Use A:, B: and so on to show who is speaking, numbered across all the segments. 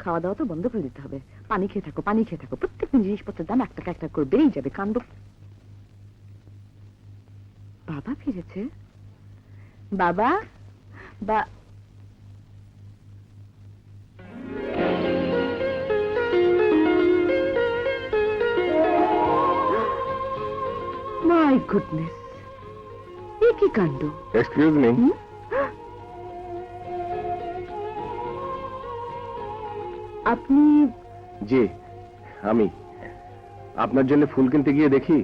A: খাওয়া দাওয়া তো বন্ধ করে দিতে হবে। পানি খেয়ে থাকো, পানি খেয়ে থাকো। প্রত্যেকদিন জিনিসপত্রের দাম 1 টাকা 1 টাকা করে বেড়েই যাবে। কাণ্ড। বাবা ফিরেছে? বাবা বা মাই গুডনেস, এ কি কাণ্ড!
B: Excuse me.
A: আপনি?
B: জি, আমি আপনার জন্য ফুল কিনতে গিয়ে দেখি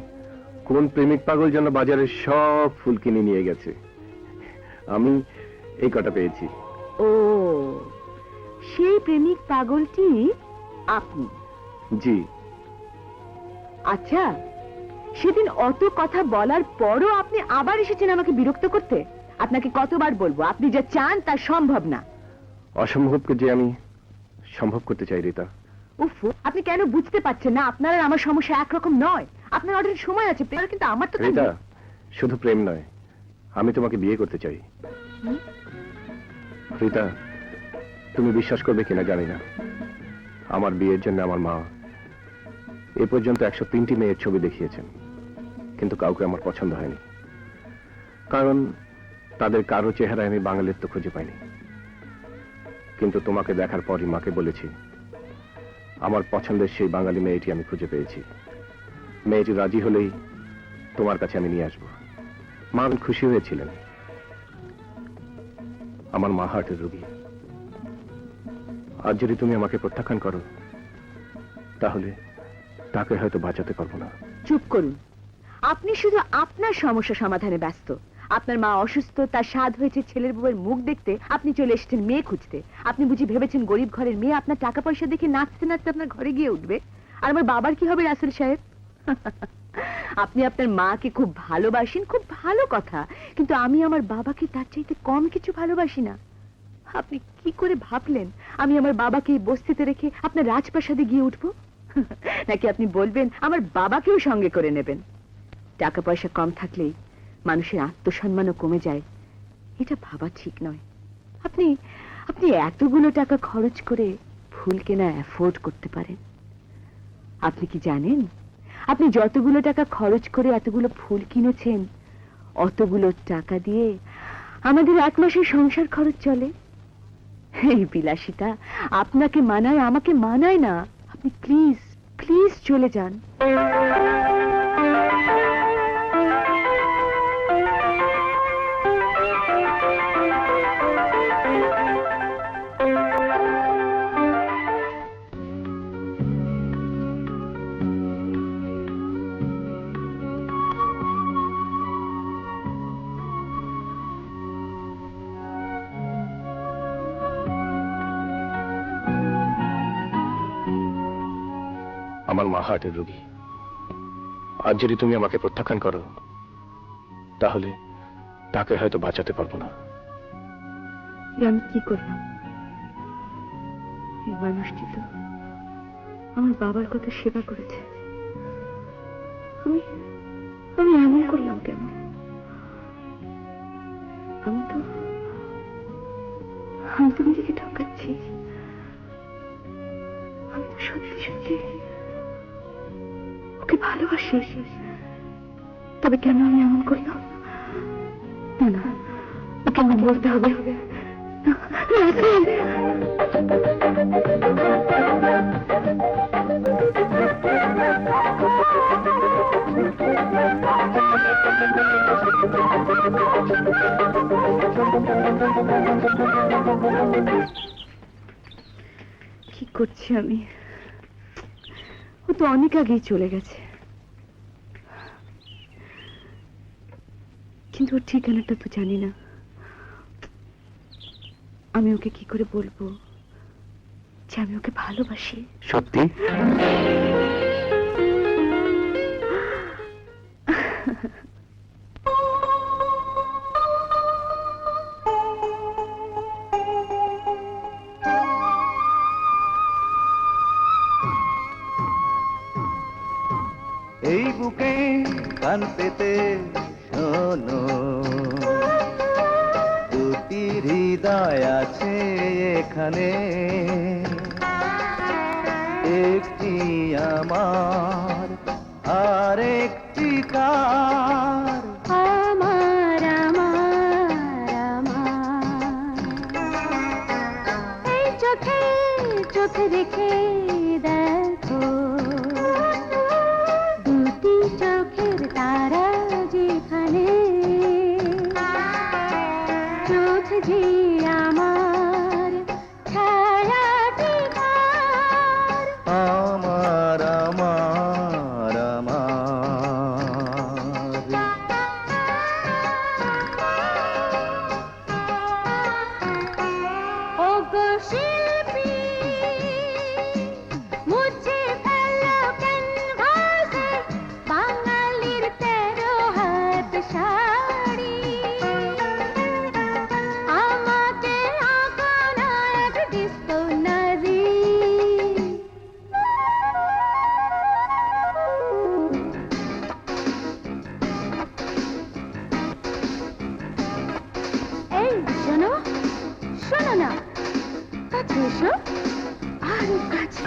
B: কোন প্রেমিক পাগল যেন বাজারের সব ফুল কিনে নিয়ে গেছে। আমি এই কটা পেয়েছি।
A: ও, সেই প্রেমিক পাগলটি আপনি?
B: জি।
A: আচ্ছা, সেদিন অত কথা বলার পরও আপনি আবার এসেছেন আমাকে বিরক্ত করতে। আপনাকে কতবার বলবো, আপনি যা চান তা সম্ভব না।
B: অসম্ভবকে যে আমি সম্ভব করতে চাই রীতা।
A: উফ, আপনি কেন বুঝতে পারছেন না? আপনার আর আমার সমস্যা একরকম নয়। আপনার অনেক সময় আছে, কিন্তু আমার তো
B: রীতা, শুধু প্রেম নয়, আমি তোমাকে বিয়ে করতে চাই। রীতা, তুমি বিশ্বাস করবে কিনা জানি না, আমার বিয়ের জন্য আমার মা এ পর্যন্ত 103টি মেয়ের ছবি দেখিয়েছেন, কিন্তু কাউকে আমার পছন্দ হয়নি। কারণ তাদের কারো চেহারায় আমি বাঙালির তো খুঁজে পাইনি। কিন্তু তোমাকে দেখার পরই মাকে বলেছি আমার পছন্দের সেই বাঙালি মেয়েটি আমি খুঁজে পেয়েছি। মেয়েটি রাজি হলেই তোমার কাছে আমি নিয়ে আসবো। মা খুশি হয়েছিলেন। আমার মা হার্টের রোগী। আজ যদি তুমি আমাকে প্রত্যাখ্যান করো তাহলে তাকে হয়তো বাঁচাতে পারবো না।
A: চুপ করুন। আপনি শুধু আপনার সমস্যা সমাধানে ব্যস্ত। আপনার মা অসুস্থ, তার স্বাদ হয়েছে ছেলের বউয়ের মুখ দেখতে, আপনি চলে এসেছেন মেয়ে খুঁজতে। আপনি বুঝি ভেবেছেন গরিব ঘরের মেয়ে আপনার টাকা পয়সা দেখে নাচতে নাচতে আপনার ঘরে গিয়ে উঠবে? আর আমার বাবার কি হবে রাসেল সাহেব? আপনি আপনার মাকে খুব ভালোবাসেন, খুব ভালো কথা, কিন্তু আমি আমার বাবাকে তার চাইতে কম কিছু ভালোবাসি না। আপনি কি করে ভাবলেন আমি আমার বাবাকে এই বস্তিতে রেখে আপনার রাজপ্রাসাদে গিয়ে উঠবো? নাকি আপনি বলবেন আমার বাবাকেও সঙ্গে করে নেবেন? টাকা পয়সা কম থাকলেই মানুষের আত্মসম্মানও কমে যায়, এটা ভাবা ঠিক নয়। আপনি আপনি এতগুলো টাকা খরচ করে ফুল কেনা অ্যাফোর্ড করতে পারেন। আপনি কি জানেন আপনি যতগুলো টাকা খরচ করে এতগুলো ফুল কিনেছেন, অতগুলো টাকা দিয়ে আমাদের 1 মাসের সংসার খরচ চলে। এই বিলাসিতা আপনাকে মানায়, আমাকে মানায় না। আপনি প্লিজ প্লিজ চলে যান।
B: আমার মা হার্টের রোগী। আজ যদি তুমি আমাকে প্রত্যাখ্যান করো তাহলে তাকে হয়তো বাঁচাতে পারবো না।
A: আমি কি করলাম? এই মানুষটি তো আমার বাবার কথা সেবা করেছে। আমি আমি এমন করলাম কেন? আমি তো নিজেকে ঠকাচ্ছি। আমি তো সত্যি সত্যি ওকে ভালোবাসি। তবে কেন আমি এমন করলাম? না না, ওকে আমার বলতে হবে। কি করছি আমি? ও তো অনেক আগেই চলে গেছে, কিন্তু ওর ঠিকানাটা তো জানি না। আমি ওকে কি করে বলবো যে আমি ওকে ভালোবাসি?
B: সত্যি?
C: এই বুকে কান পেতে শোনো, দুটি হৃদয় আছে এখানে। একটি আমার আর একটি কার।
A: আমার আমার আমার এই চোখে চোখে রেখে দেখো দুটি চোখের তারা যেখানে চোখ যে আমার ছায়াটি কার।
C: আমার আমার আমার
A: ওগো শিল্পী মুছে ফেলো ক্যানভাসে বাঙালির 13 হাত শাড়ি। আমাকে আঁকো না এক ডিস্কো নারী। এই শোনো শোনো না, কাছে এসো, আরো কাছে।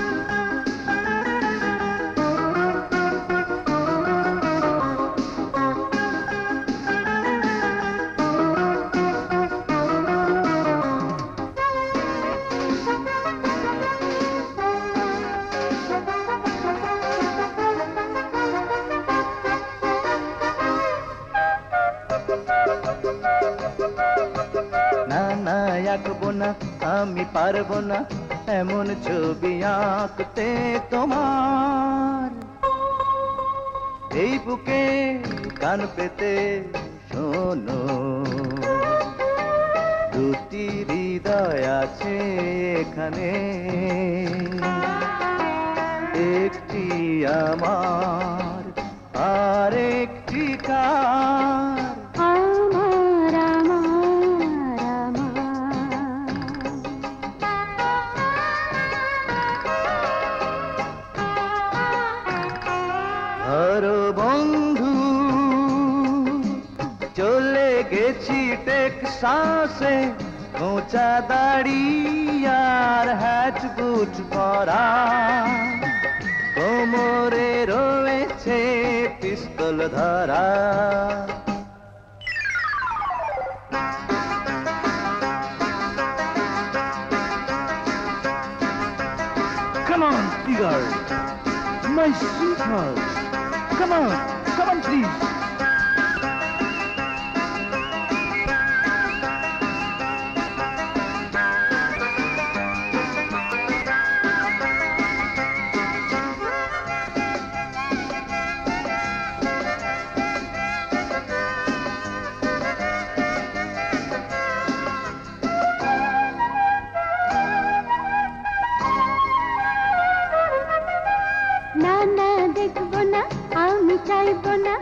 C: না না আঁকবো না, আমি পারবো না এমন ছবি আঁকতে তোমার। এই বুকে কান পেতে শোনো, দুটি হৃদয় আছে এখানে, একটি আমার আর একটি কার।
A: আমার আমার
C: ধরো বন্ধু, চলে গেছি টেক্সাসে, খোঁচা দাড়ি আর হ্যাট বুট পরা, কোমরে রয়েছে পিস্তল ধরা। Come on, sweetheart, my sweetheart. Come on, please.
A: না না দেখবো না, আমি চাইবো না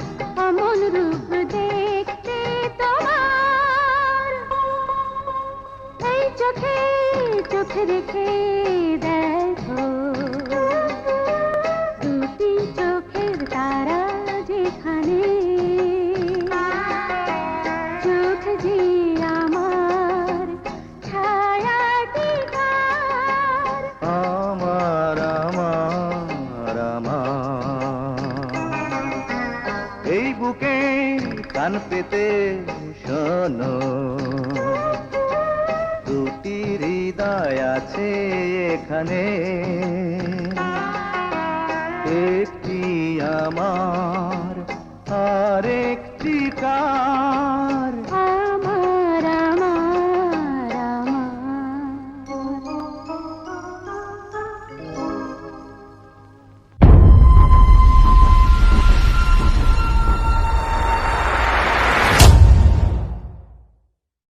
A: অমন রূপ দেখতে তোমার। এই চোখে চোখে রেখে দেখো দুটি চোখের তারা যেখানে চোখ যে আমার ছায়াটি কার।
C: আমার আমার আমার এই বুকে কান পেতে শোনো, দুটি হৃদয় আছে এখানে, একটি আমার